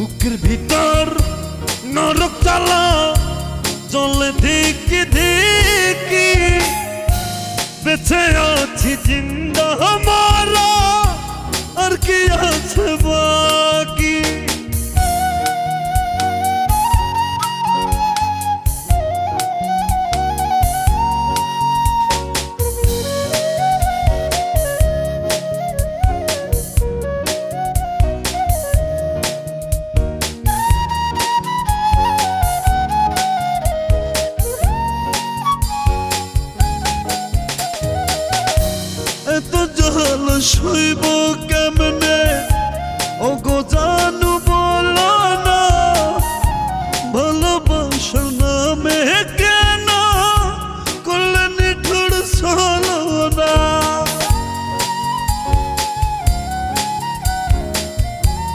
বুকের ভিতর নরক জ্বালা চলে ধিকি ধিকি, বেঁচে আছি জিন্দা মারা আর কি আছে বাকি। এত জল সইব কেমনে ও গো জানু